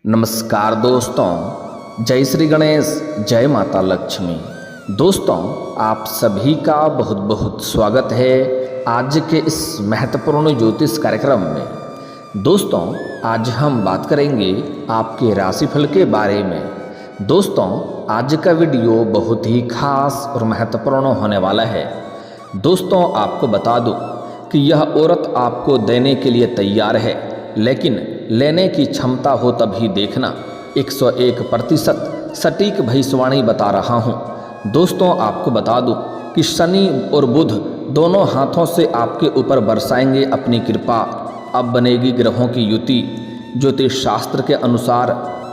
नमस्कार दोस्तों, जय श्री गणेश, जय माता लक्ष्मी। दोस्तों, आप सभी का बहुत बहुत स्वागत है आज के इस महत्वपूर्ण ज्योतिष कार्यक्रम में। दोस्तों, आज हम बात करेंगे आपके राशिफल के बारे में। दोस्तों, आज का वीडियो बहुत ही खास और महत्वपूर्ण होने वाला है। दोस्तों, आपको बता दूं कि यह औरत आपको देने के लिए तैयार है, लेकिन लेने की क्षमता हो तभी देखना। 101% सटीक भविष्यवाणी बता रहा हूँ। दोस्तों, आपको बता दूं कि शनि और बुध दोनों हाथों से आपके ऊपर बरसाएंगे अपनी कृपा। अब बनेगी ग्रहों की युति। ज्योतिष शास्त्र के अनुसार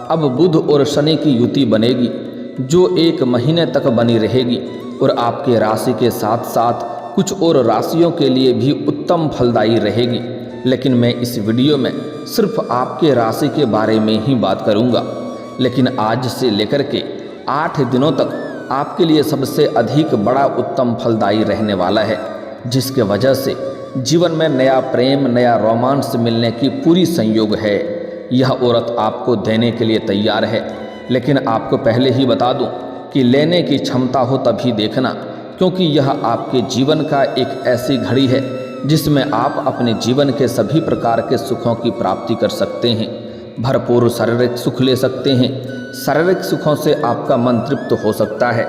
अब बुध और शनि की युति बनेगी, जो 1 महीने तक बनी रहेगी और आपके राशि के साथ साथ कुछ और राशियों के लिए भी उत्तम फलदायी रहेगी। लेकिन मैं इस वीडियो में सिर्फ आपके राशि के बारे में ही बात करूंगा। लेकिन आज से लेकर के 8 दिनों तक आपके लिए सबसे अधिक बड़ा उत्तम फलदायी रहने वाला है, जिसके वजह से जीवन में नया प्रेम, नया रोमांस मिलने की पूरी संयोग है। यह औरत आपको देने के लिए तैयार है, लेकिन आपको पहले ही बता दूं कि लेने की क्षमता हो तभी देखना, क्योंकि यह आपके जीवन का एक ऐसी घड़ी है जिसमें आप अपने जीवन के सभी प्रकार के सुखों की प्राप्ति कर सकते हैं। भरपूर शारीरिक सुख ले सकते हैं। शारीरिक सुखों से आपका मन तृप्त हो सकता है।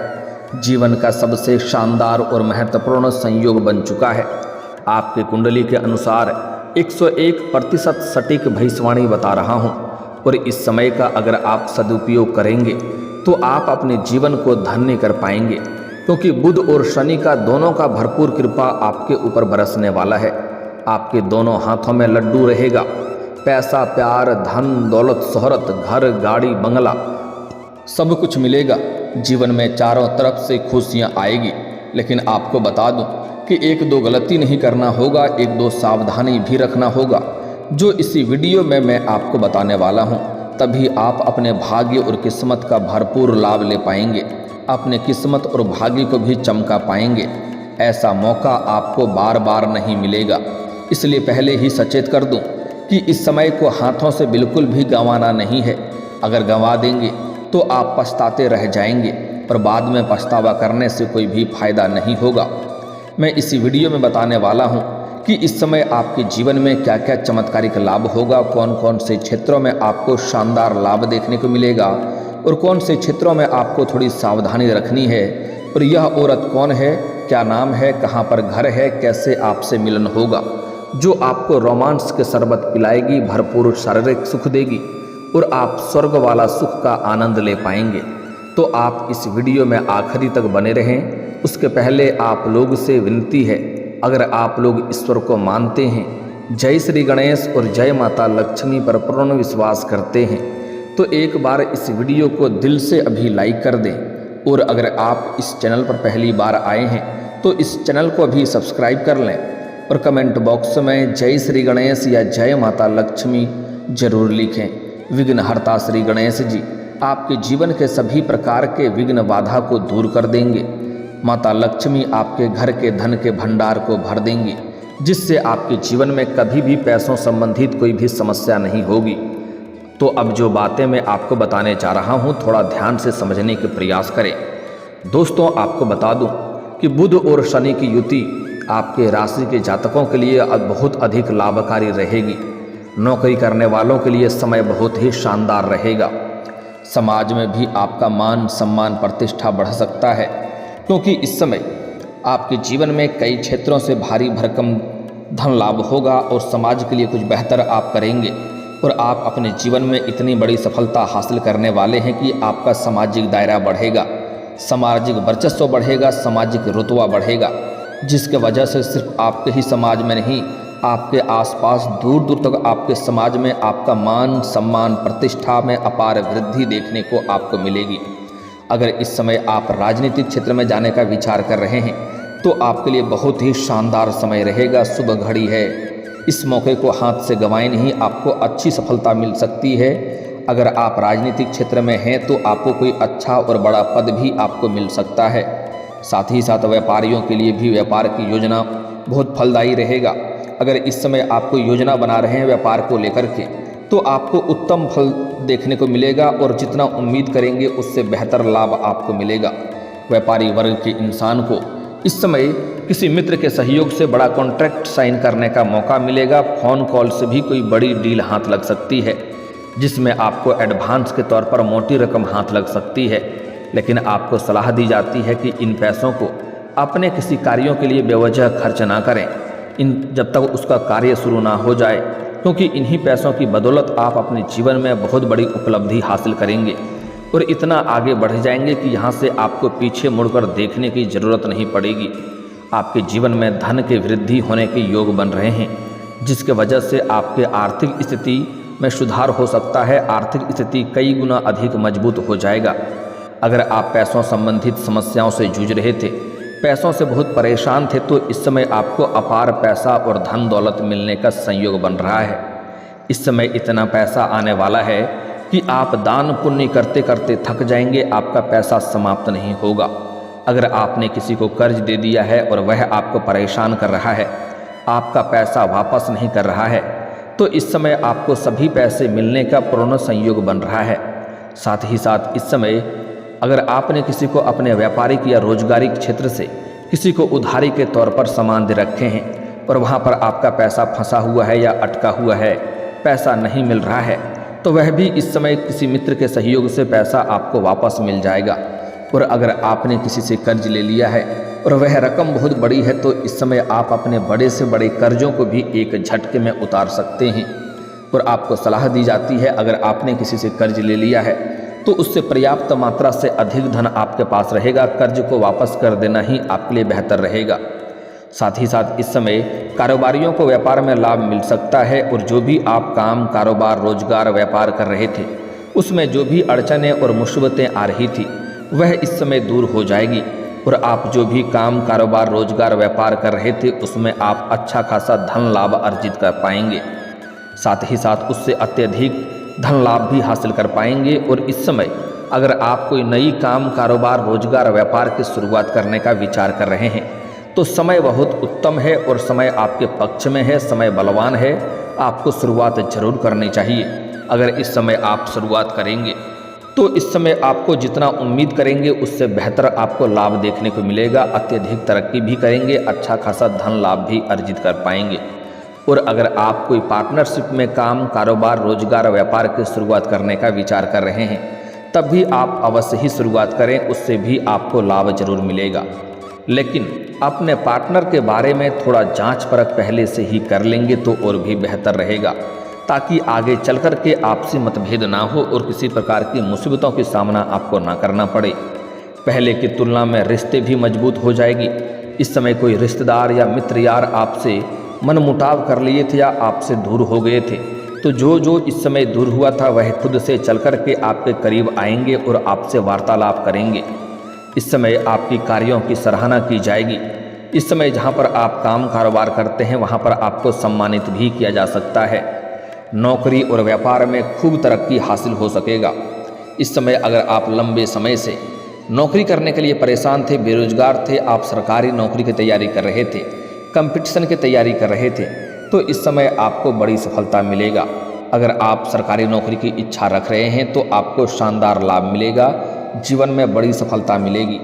जीवन का सबसे शानदार और महत्वपूर्ण संयोग बन चुका है। आपके कुंडली के अनुसार 101% सटीक भविष्यवाणी बता रहा हूँ, और इस समय का अगर आप सदुपयोग करेंगे तो आप अपने जीवन को धन्य कर पाएंगे, क्योंकि बुध और शनि का दोनों का भरपूर कृपा आपके ऊपर बरसने वाला है। आपके दोनों हाथों में लड्डू रहेगा। पैसा, प्यार, धन, दौलत, शोहरत, घर, गाड़ी, बंगला सब कुछ मिलेगा। जीवन में चारों तरफ से खुशियां आएगी। लेकिन आपको बता दूं कि 1-2 गलती नहीं करना होगा, 1-2 सावधानी भी रखना होगा, जो इसी वीडियो में मैं आपको बताने वाला हूं। तभी आप अपने भाग्य और किस्मत का भरपूर लाभ ले पाएंगे, अपने किस्मत और भाग्य को भी चमका पाएंगे। ऐसा मौका आपको बार बार नहीं मिलेगा, इसलिए पहले ही सचेत कर दूं कि इस समय को हाथों से बिल्कुल भी गंवाना नहीं है। अगर गंवा देंगे तो आप पछताते रह जाएंगे, पर बाद में पछतावा करने से कोई भी फायदा नहीं होगा। मैं इसी वीडियो में बताने वाला हूं कि इस समय आपके जीवन में क्या क्या चमत्कारिक लाभ होगा, कौन कौन से क्षेत्रों में आपको शानदार लाभ देखने को मिलेगा और कौन से क्षेत्रों में आपको थोड़ी सावधानी रखनी है। और यह औरत कौन है, क्या नाम है, कहाँ पर घर है, कैसे आपसे मिलन होगा, जो आपको रोमांस के शरबत पिलाएगी, भरपूर शारीरिक सुख देगी और आप स्वर्ग वाला सुख का आनंद ले पाएंगे। तो आप इस वीडियो में आखिरी तक बने रहें। उसके पहले आप लोग से विनती है, अगर आप लोग ईश्वर को मानते हैं, जय श्री गणेश और जय माता लक्ष्मी पर पूर्ण विश्वास करते हैं, तो एक बार इस वीडियो को दिल से अभी लाइक कर दें। और अगर आप इस चैनल पर पहली बार आए हैं तो इस चैनल को अभी सब्सक्राइब कर लें और कमेंट बॉक्स में जय श्री गणेश या जय माता लक्ष्मी जरूर लिखें। विघ्नहर्ता श्री गणेश जी आपके जीवन के सभी प्रकार के विघ्न बाधा को दूर कर देंगे। माता लक्ष्मी आपके घर के धन के भंडार को भर देंगी, जिससे आपके जीवन में कभी भी पैसों संबंधित कोई भी समस्या नहीं होगी। तो अब जो बातें मैं आपको बताने जा रहा हूं, थोड़ा ध्यान से समझने के प्रयास करें। दोस्तों, आपको बता दूं कि बुध और शनि की युति आपके राशि के जातकों के लिए बहुत अधिक लाभकारी रहेगी। नौकरी करने वालों के लिए समय बहुत ही शानदार रहेगा। समाज में भी आपका मान, सम्मान, प्रतिष्ठा बढ़ सकता है, क्योंकि इस समय आपके जीवन में कई क्षेत्रों से भारी भरकम धन लाभ होगा और समाज के लिए कुछ बेहतर आप करेंगे। और आप अपने जीवन में इतनी बड़ी सफलता हासिल करने वाले हैं कि आपका सामाजिक दायरा बढ़ेगा, सामाजिक वर्चस्व बढ़ेगा, सामाजिक रुतबा बढ़ेगा, जिसके वजह से सिर्फ आपके ही समाज में नहीं, आपके आसपास दूर दूर तक आपके समाज में आपका मान, सम्मान, प्रतिष्ठा में अपार वृद्धि देखने को आपको मिलेगी। अगर इस समय आप राजनीतिक क्षेत्र में जाने का विचार कर रहे हैं तो आपके लिए बहुत ही शानदार समय रहेगा, शुभ घड़ी है। इस मौके को हाथ से गंवाएं नहीं, आपको अच्छी सफलता मिल सकती है। अगर आप राजनीतिक क्षेत्र में हैं तो आपको कोई अच्छा और बड़ा पद भी आपको मिल सकता है। साथ ही साथ व्यापारियों के लिए भी व्यापार की योजना बहुत फलदायी रहेगा। अगर इस समय आप कोई योजना बना रहे हैं व्यापार को लेकर के, तो आपको उत्तम फल देखने को मिलेगा और जितना उम्मीद करेंगे उससे बेहतर लाभ आपको मिलेगा। व्यापारी वर्ग के इंसान को इस समय किसी मित्र के सहयोग से बड़ा कॉन्ट्रैक्ट साइन करने का मौका मिलेगा। फ़ोन कॉल से भी कोई बड़ी डील हाथ लग सकती है, जिसमें आपको एडवांस के तौर पर मोटी रकम हाथ लग सकती है। लेकिन आपको सलाह दी जाती है कि इन पैसों को अपने किसी कार्यों के लिए बेवजह खर्च ना करें जब तक उसका कार्य शुरू ना हो जाए, क्योंकि इन्हीं पैसों की बदौलत आप अपने जीवन में बहुत बड़ी उपलब्धि हासिल करेंगे और इतना आगे बढ़ जाएंगे कि यहाँ से आपको पीछे मुड़कर देखने की ज़रूरत नहीं पड़ेगी। आपके जीवन में धन के वृद्धि होने के योग बन रहे हैं, जिसके वजह से आपके आर्थिक स्थिति में सुधार हो सकता है। आर्थिक स्थिति कई गुना अधिक मजबूत हो जाएगा। अगर आप पैसों संबंधित समस्याओं से जूझ रहे थे, पैसों से बहुत परेशान थे, तो इस समय आपको अपार पैसा और धन दौलत मिलने का संयोग बन रहा है। इस समय इतना पैसा आने वाला है कि आप दान पुण्य करते करते थक जाएंगे, आपका पैसा समाप्त नहीं होगा। अगर आपने किसी को कर्ज दे दिया है और वह आपको परेशान कर रहा है, आपका पैसा वापस नहीं कर रहा है, तो इस समय आपको सभी पैसे मिलने का पूर्ण संयोग बन रहा है। साथ ही साथ इस समय अगर आपने किसी को अपने व्यापारिक या रोजगारिक क्षेत्र से किसी को उधारी के तौर पर सामान दे रखे हैं और वहाँ पर आपका पैसा फंसा हुआ है या अटका हुआ है, पैसा नहीं मिल रहा है, तो वह भी इस समय किसी मित्र के सहयोग से पैसा आपको वापस मिल जाएगा। और अगर आपने किसी से कर्ज ले लिया है और वह रकम बहुत बड़ी है, तो इस समय आप अपने बड़े से बड़े कर्जों को भी एक झटके में उतार सकते हैं। और आपको सलाह दी जाती है, अगर आपने किसी से कर्ज ले लिया है तो उससे पर्याप्त मात्रा से अधिक धन आपके पास रहेगा। कर्ज को वापस कर देना ही आपके लिए बेहतर रहेगा। साथ ही साथ इस समय कारोबारियों को व्यापार में लाभ मिल सकता है और जो भी आप काम, कारोबार, रोजगार, व्यापार कर रहे थे, उसमें जो भी अड़चनें और मुसीबतें आ रही थी वह इस समय दूर हो जाएगी और आप जो भी काम, कारोबार, रोजगार, व्यापार कर रहे थे उसमें आप अच्छा खासा धन लाभ अर्जित कर पाएंगे। साथ ही साथ उससे अत्यधिक धन लाभ भी हासिल कर पाएंगे। और इस समय अगर आप कोई नई काम, कारोबार, रोजगार, व्यापार की शुरुआत करने का विचार कर रहे हैं, तो समय बहुत उत्तम है और समय आपके पक्ष में है, समय बलवान है। आपको शुरुआत जरूर करनी चाहिए। अगर इस समय आप शुरुआत करेंगे तो इस समय आपको जितना उम्मीद करेंगे उससे बेहतर आपको लाभ देखने को मिलेगा। अत्यधिक तरक्की भी करेंगे, अच्छा खासा धन लाभ भी अर्जित कर पाएंगे। और अगर आप कोई पार्टनरशिप में काम, कारोबार, रोजगार, व्यापार की शुरुआत करने का विचार कर रहे हैं, तब भी आप अवश्य ही शुरुआत करें, उससे भी आपको लाभ जरूर मिलेगा। लेकिन अपने पार्टनर के बारे में थोड़ा जांच परख पहले से ही कर लेंगे तो और भी बेहतर रहेगा, ताकि आगे चल कर के आपसी मतभेद ना हो और किसी प्रकार की मुसीबतों का सामना आपको ना करना पड़े। पहले की तुलना में रिश्ते भी मजबूत हो जाएगी। इस समय कोई रिश्तेदार या मित्र यार आपसे मनमुटाव कर लिए थे या आपसे दूर हो गए थे, तो जो इस समय दूर हुआ था वह खुद से चल कर के आपके करीब आएंगे और आपसे वार्तालाप करेंगे। इस समय आपकी कार्यों की सराहना की जाएगी। इस समय जहाँ पर आप काम, कारोबार करते हैं वहाँ पर आपको सम्मानित भी किया जा सकता है। नौकरी और व्यापार में खूब तरक्की हासिल हो सकेगा। इस समय अगर आप लंबे समय से नौकरी करने के लिए परेशान थे, बेरोजगार थे, आप सरकारी नौकरी की तैयारी कर रहे थे, कंपटीशन की तैयारी कर रहे थे, तो इस समय आपको बड़ी सफलता मिलेगा। अगर आप सरकारी नौकरी की इच्छा रख रहे हैं तो आपको शानदार लाभ मिलेगा, जीवन में बड़ी सफलता मिलेगी।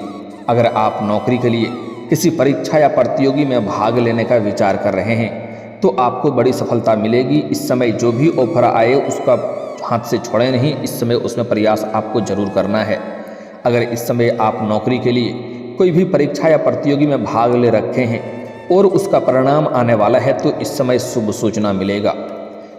अगर आप नौकरी के लिए किसी परीक्षा या प्रतियोगी में भाग लेने का विचार कर रहे हैं तो आपको बड़ी सफलता मिलेगी। इस समय जो भी ऑफर आए उसका हाथ से छोड़ें नहीं, इस समय उसमें प्रयास आपको जरूर करना है। अगर इस समय आप नौकरी के लिए कोई भी परीक्षा या प्रतियोगी में भाग ले रखे हैं और उसका परिणाम आने वाला है तो इस समय शुभ सूचना मिलेगा।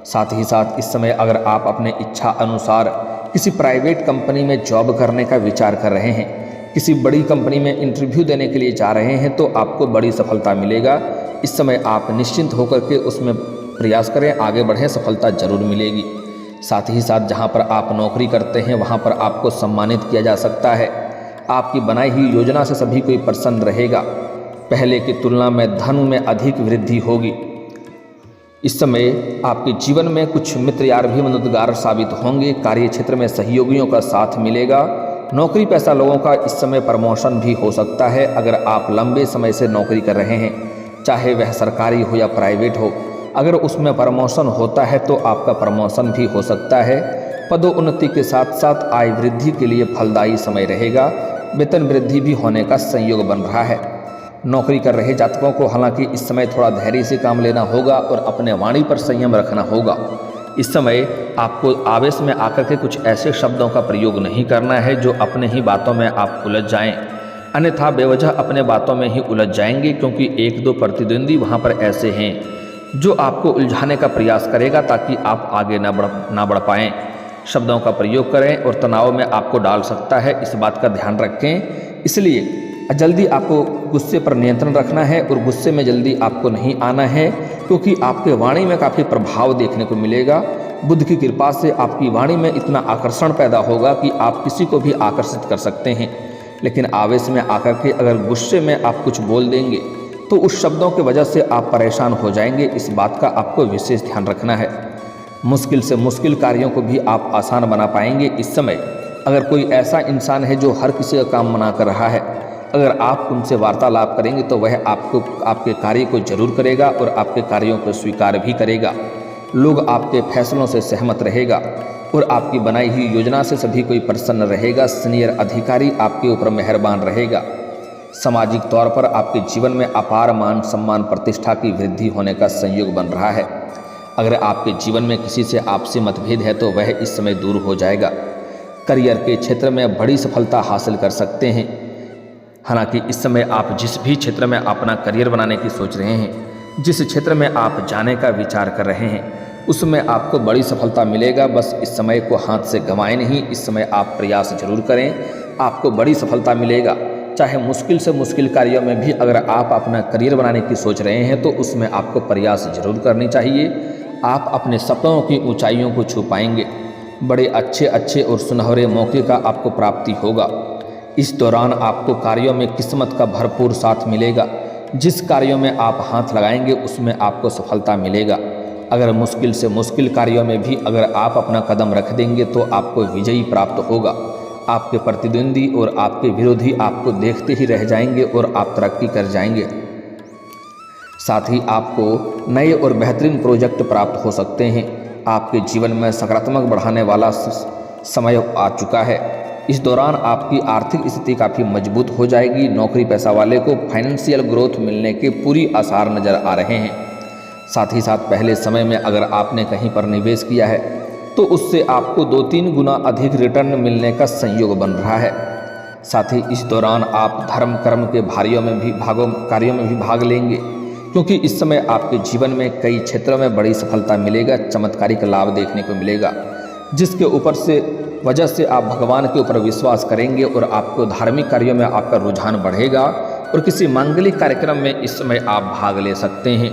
साथ ही साथ इस समय अगर आप अपने इच्छा अनुसार किसी प्राइवेट कंपनी में जॉब करने का विचार कर रहे हैं, किसी बड़ी कंपनी में इंटरव्यू देने के लिए जा रहे हैं, तो आपको बड़ी सफलता मिलेगा। इस समय आप निश्चिंत होकर के उसमें प्रयास करें, आगे बढ़ें, सफलता जरूर मिलेगी। साथ ही साथ जहां पर आप नौकरी करते हैं वहां पर आपको सम्मानित किया जा सकता है। आपकी बनाई हुई योजना से सभी कोई प्रसन्न रहेगा। पहले की तुलना में धन में अधिक वृद्धि होगी। इस समय आपके जीवन में कुछ मित्र यार भी मददगार साबित होंगे। कार्य क्षेत्र में सहयोगियों का साथ मिलेगा। नौकरी पेशा लोगों का इस समय प्रमोशन भी हो सकता है। अगर आप लंबे समय से नौकरी कर रहे हैं, चाहे वह सरकारी हो या प्राइवेट हो, अगर उसमें प्रमोशन होता है तो आपका प्रमोशन भी हो सकता है। पदोन्नति के साथ साथ आय वृद्धि के लिए फलदायी समय रहेगा। वेतन वृद्धि भी होने का संयोग बन रहा है। नौकरी कर रहे जातकों को हालांकि इस समय थोड़ा धैर्य से काम लेना होगा और अपने वाणी पर संयम रखना होगा। इस समय आपको आवेश में आकर के कुछ ऐसे शब्दों का प्रयोग नहीं करना है जो अपने ही बातों में आप उलझ जाएं, अन्यथा बेवजह अपने बातों में ही उलझ जाएंगे, क्योंकि एक दो प्रतिद्वंदी वहां पर ऐसे हैं जो आपको उलझाने का प्रयास करेगा ताकि आप आगे ना बढ़ पाएं। शब्दों का प्रयोग करें और तनाव में आपको डाल सकता है, इस बात का ध्यान रखें। इसलिए जल्दी आपको गुस्से पर नियंत्रण रखना है और गुस्से में जल्दी आपको नहीं आना है, क्योंकि आपके वाणी में काफ़ी प्रभाव देखने को मिलेगा। बुध की कृपा से आपकी वाणी में इतना आकर्षण पैदा होगा कि आप किसी को भी आकर्षित कर सकते हैं। लेकिन आवेश में आकर के अगर गुस्से में आप कुछ बोल देंगे तो उस शब्दों की वजह से आप परेशान हो जाएंगे, इस बात का आपको विशेष ध्यान रखना है। मुश्किल से मुश्किल कार्यों को भी आप आसान बना पाएंगे। इस समय अगर कोई ऐसा इंसान है जो हर किसी का काम मना कर रहा है, अगर आप उनसे वार्तालाप करेंगे तो वह आपके कार्य को जरूर करेगा और आपके कार्यों को स्वीकार भी करेगा। लोग आपके फैसलों से सहमत रहेगा और आपकी बनाई हुई योजना से सभी कोई प्रसन्न रहेगा। सीनियर अधिकारी आपके ऊपर मेहरबान रहेगा। सामाजिक तौर पर आपके जीवन में अपार मान सम्मान प्रतिष्ठा की वृद्धि होने का संयोग बन रहा है। अगर आपके जीवन में किसी से आपसी मतभेद है तो वह इस समय दूर हो जाएगा। करियर के क्षेत्र में बड़ी सफलता हासिल कर सकते हैं। हालांकि इस समय आप जिस भी क्षेत्र में अपना करियर बनाने की सोच रहे हैं, जिस क्षेत्र में आप जाने का विचार कर रहे हैं, उसमें आपको बड़ी सफलता मिलेगा। बस इस समय को हाथ से गंवाएं नहीं, इस समय आप प्रयास जरूर करें, आपको बड़ी सफलता मिलेगा। चाहे मुश्किल से मुश्किल कार्यों में भी अगर आप अपना करियर बनाने की सोच रहे हैं तो उसमें आपको प्रयास जरूर करनी चाहिए। आप अपने सपनों की ऊंचाइयों को छू पाएंगे। बड़े अच्छे और सुनहरे मौके का आपको प्राप्ति होगा। इस दौरान आपको कार्यों में किस्मत का भरपूर साथ मिलेगा। जिस कार्यों में आप हाथ लगाएंगे उसमें आपको सफलता मिलेगा। अगर मुश्किल से मुश्किल कार्यों में भी अगर आप अपना कदम रख देंगे तो आपको विजयी प्राप्त होगा। आपके प्रतिद्वंदी और आपके विरोधी आपको देखते ही रह जाएंगे और आप तरक्की कर जाएंगे। साथ ही आपको नए और बेहतरीन प्रोजेक्ट प्राप्त हो सकते हैं। आपके जीवन में सकारात्मक बढ़ाने वाला समय आ चुका है। इस दौरान आपकी आर्थिक स्थिति काफ़ी मजबूत हो जाएगी। नौकरी पेशा वाले को फाइनेंशियल ग्रोथ मिलने के पूरी आसार नज़र आ रहे हैं। साथ ही साथ पहले समय में अगर आपने कहीं पर निवेश किया है तो उससे आपको 2-3 गुना अधिक रिटर्न मिलने का संयोग बन रहा है। साथ ही इस दौरान आप धर्म कर्म के कार्यों में भी भाग लेंगे, क्योंकि इस समय आपके जीवन में कई क्षेत्रों में बड़ी सफलता मिलेगा। चमत्कारिक लाभ देखने को मिलेगा, जिसके वजह से आप भगवान के ऊपर विश्वास करेंगे और आपको धार्मिक कार्यों में आपका रुझान बढ़ेगा और किसी मांगलिक कार्यक्रम में इस समय आप भाग ले सकते हैं।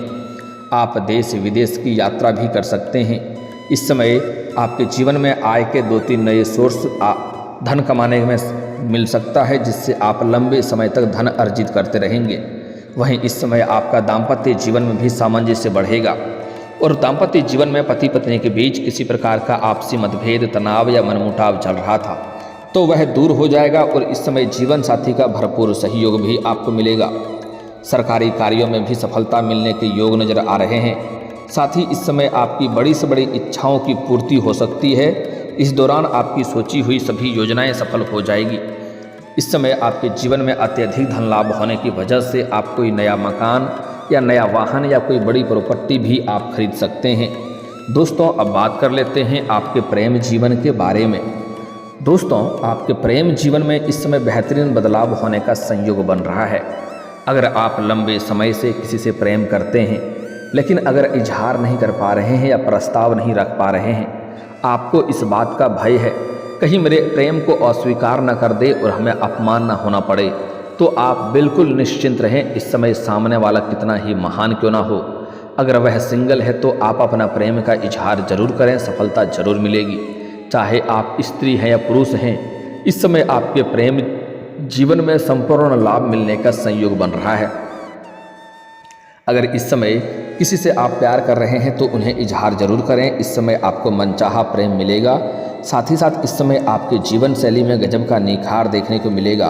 आप देश विदेश की यात्रा भी कर सकते हैं। इस समय आपके जीवन में आय के 2-3 नए सोर्स धन कमाने में मिल सकता है, जिससे आप लंबे समय तक धन अर्जित करते रहेंगे। वहीं इस समय आपका दाम्पत्य जीवन में भी सामंजस्य बढ़ेगा और दाम्पत्य जीवन में पति पत्नी के बीच किसी प्रकार का आपसी मतभेद, तनाव या मनमुटाव चल रहा था तो वह दूर हो जाएगा और इस समय जीवन साथी का भरपूर सहयोग भी आपको मिलेगा। सरकारी कार्यों में भी सफलता मिलने के योग नजर आ रहे हैं। साथ ही इस समय आपकी बड़ी से बड़ी इच्छाओं की पूर्ति हो सकती है। इस दौरान आपकी सोची हुई सभी योजनाएं सफल हो जाएगी। इस समय आपके जीवन में अत्यधिक धन लाभ होने की वजह से आप कोई नया मकान या नया वाहन या कोई बड़ी प्रॉपर्टी भी आप खरीद सकते हैं। दोस्तों, अब बात कर लेते हैं आपके प्रेम जीवन के बारे में। दोस्तों, आपके प्रेम जीवन में इस समय बेहतरीन बदलाव होने का संयोग बन रहा है। अगर आप लंबे समय से किसी से प्रेम करते हैं लेकिन अगर इजहार नहीं कर पा रहे हैं या प्रस्ताव नहीं रख पा रहे हैं, आपको इस बात का भय है कहीं मेरे प्रेम को अस्वीकार न कर दे और हमें अपमान न होना पड़े, तो आप बिल्कुल निश्चिंत रहें। इस समय सामने वाला कितना ही महान क्यों ना हो, अगर वह सिंगल है तो आप अपना प्रेम का इजहार जरूर करें, सफलता जरूर मिलेगी। चाहे आप स्त्री हैं या पुरुष हैं, इस समय आपके प्रेम जीवन में संपूर्ण लाभ मिलने का संयोग बन रहा है। अगर इस समय किसी से आप प्यार कर रहे हैं तो उन्हें इजहार जरूर करें। इस समय आपको मनचाहा प्रेम मिलेगा। साथ ही साथ इस समय आपके जीवन शैली में गजब का निखार देखने को मिलेगा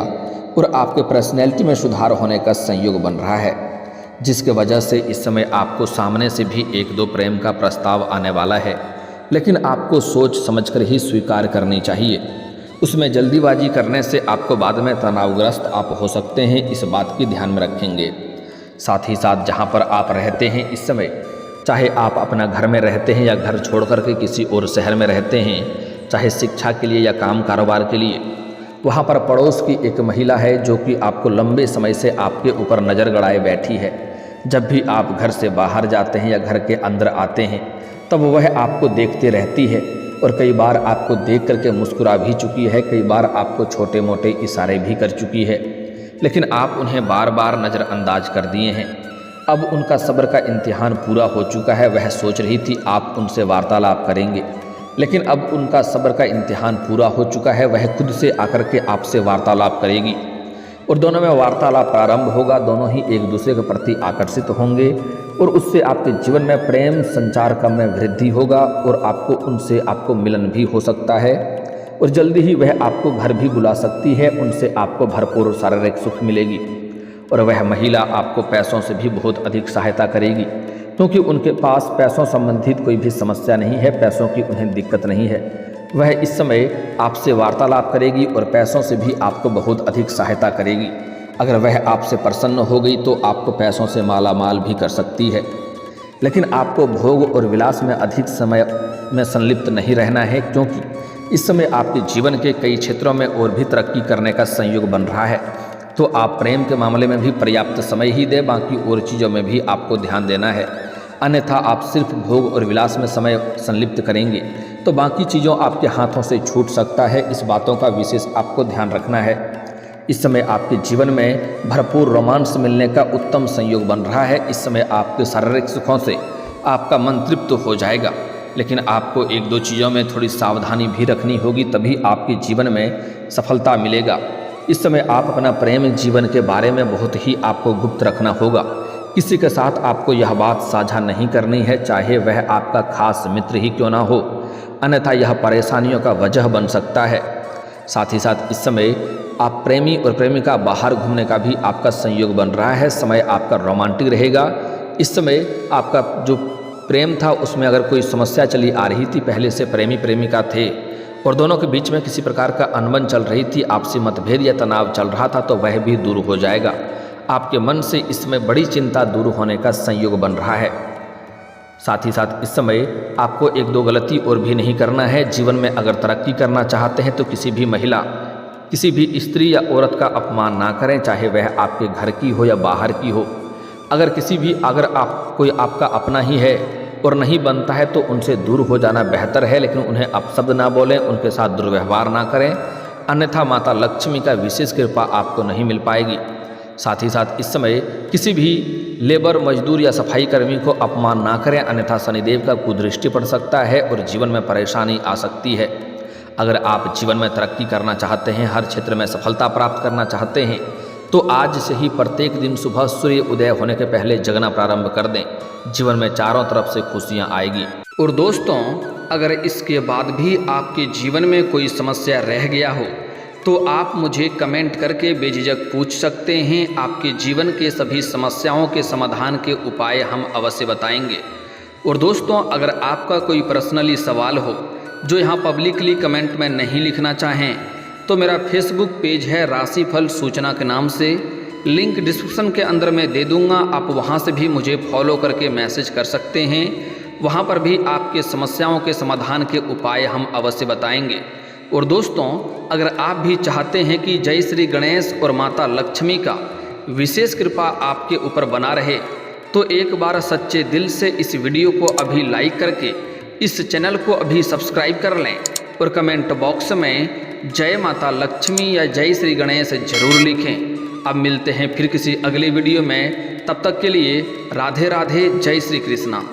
और आपके पर्सनैलिटी में सुधार होने का संयोग बन रहा है, जिसके वजह से इस समय आपको सामने से भी 1-2 प्रेम का प्रस्ताव आने वाला है। लेकिन आपको सोच समझकर ही स्वीकार करनी चाहिए। उसमें जल्दीबाजी करने से आपको बाद में तनावग्रस्त आप हो सकते हैं, इस बात की ध्यान में रखेंगे। साथ ही साथ जहाँ पर आप रहते हैं इस समय, चाहे आप अपना घर में रहते हैं या घर छोड़ कर के किसी और शहर में रहते हैं, चाहे शिक्षा के लिए या काम कारोबार के लिए, वहाँ पर पड़ोस की एक महिला है जो कि आपको लंबे समय से आपके ऊपर नज़र गड़ाए बैठी है। जब भी आप घर से बाहर जाते हैं या घर के अंदर आते हैं तब वह आपको देखते रहती है और कई बार आपको देख करके मुस्कुरा भी चुकी है, कई बार आपको छोटे मोटे इशारे भी कर चुकी है, लेकिन आप उन्हें बार बार नज़रअंदाज कर दिए हैं। अब उनका सब्र का इम्तिहान पूरा हो चुका है। वह सोच रही थी आप उनसे वार्तालाप करेंगे, लेकिन अब उनका सब्र का इम्तिहान पूरा हो चुका है। वह खुद से आकर के आपसे वार्तालाप करेगी और दोनों में वार्तालाप प्रारंभ होगा। दोनों ही एक दूसरे के प्रति आकर्षित होंगे और उससे आपके जीवन में प्रेम संचार का में वृद्धि होगा और आपको मिलन भी हो सकता है और जल्दी ही वह आपको घर भी बुला सकती है। उनसे आपको भरपूर शारीरिक सुख मिलेगी और वह महिला आपको पैसों से भी बहुत अधिक सहायता करेगी, क्योंकि उनके पास पैसों संबंधित कोई भी समस्या नहीं है, पैसों की उन्हें दिक्कत नहीं है। वह इस समय आपसे वार्तालाप करेगी और पैसों से भी आपको बहुत अधिक सहायता करेगी। अगर वह आपसे प्रसन्न हो गई तो आपको पैसों से माला माल भी कर सकती है, लेकिन आपको भोग और विलास में अधिक समय में संलिप्त नहीं रहना है, क्योंकि इस समय आपके जीवन के कई क्षेत्रों में और भी तरक्की करने का संयोग बन रहा है। तो आप प्रेम के मामले में भी पर्याप्त समय ही दें, बाकी और चीज़ों में भी आपको ध्यान देना है। अन्यथा आप सिर्फ भोग और विलास में समय संलिप्त करेंगे तो बाकी चीज़ों आपके हाथों से छूट सकता है। इस बातों का विशेष आपको ध्यान रखना है। इस समय आपके जीवन में भरपूर रोमांस मिलने का उत्तम संयोग बन रहा है। इस समय आपके शारीरिक सुखों से आपका मन तृप्त हो जाएगा, लेकिन आपको एक दो चीज़ों में थोड़ी सावधानी भी रखनी होगी, तभी आपके जीवन में सफलता मिलेगा। इस समय आप अपना प्रेम जीवन के बारे में बहुत ही आपको गुप्त रखना होगा। किसी के साथ आपको यह बात साझा नहीं करनी है, चाहे वह आपका खास मित्र ही क्यों ना हो, अन्यथा यह परेशानियों का वजह बन सकता है। साथ ही साथ इस समय आप प्रेमी और प्रेमिका बाहर घूमने का भी आपका संयोग बन रहा है। समय आपका रोमांटिक रहेगा। इस समय आपका जो प्रेम था उसमें अगर कोई समस्या चली आ रही थी, पहले से प्रेमी प्रेमिका थे और दोनों के बीच में किसी प्रकार का अनबन चल रही थी, आपसी मतभेद या तनाव चल रहा था, तो वह भी दूर हो जाएगा। आपके मन से इसमें बड़ी चिंता दूर होने का संयोग बन रहा है। साथ ही साथ इस समय आपको एक दो गलती और भी नहीं करना है। जीवन में अगर तरक्की करना चाहते हैं तो किसी भी महिला, किसी भी स्त्री या औरत का अपमान ना करें, चाहे वह आपके घर की हो या बाहर की हो। अगर कोई आपका अपना ही है और नहीं बनता है तो उनसे दूर हो जाना बेहतर है, लेकिन उन्हें अपशब्द ना बोलें, उनके साथ दुर्व्यवहार ना करें, अन्यथा माता लक्ष्मी का विशेष कृपा आपको नहीं मिल पाएगी। साथ ही साथ इस समय किसी भी लेबर, मजदूर या सफाई कर्मी को अपमान ना करें, अन्यथा शनिदेव का कुदृष्टि पड़ सकता है और जीवन में परेशानी आ सकती है। अगर आप जीवन में तरक्की करना चाहते हैं, हर क्षेत्र में सफलता प्राप्त करना चाहते हैं, तो आज से ही प्रत्येक दिन सुबह सूर्य उदय होने के पहले जगना प्रारंभ कर दें। जीवन में चारों तरफ से खुशियां आएगी। और दोस्तों, अगर इसके बाद भी आपके जीवन में कोई समस्या रह गया हो तो आप मुझे कमेंट करके बेझिझक पूछ सकते हैं। आपके जीवन के सभी समस्याओं के समाधान के उपाय हम अवश्य बताएंगे। और दोस्तों, अगर आपका कोई पर्सनली सवाल हो जो यहाँ पब्लिकली कमेंट में नहीं लिखना चाहें, तो मेरा फेसबुक पेज है राशिफल सूचना के नाम से, लिंक डिस्क्रिप्शन के अंदर मैं दे दूंगा। आप वहां से भी मुझे फॉलो करके मैसेज कर सकते हैं। वहां पर भी आपके समस्याओं के समाधान के उपाय हम अवश्य बताएंगे। और दोस्तों, अगर आप भी चाहते हैं कि जय श्री गणेश और माता लक्ष्मी का विशेष कृपा आपके ऊपर बना रहे, तो एक बार सच्चे दिल से इस वीडियो को अभी लाइक करके इस चैनल को अभी सब्सक्राइब कर लें और कमेंट बॉक्स में जय माता लक्ष्मी या जय श्री गणेश जरूर लिखें। अब मिलते हैं फिर किसी अगले वीडियो में। तब तक के लिए राधे राधे, जय श्री कृष्णा।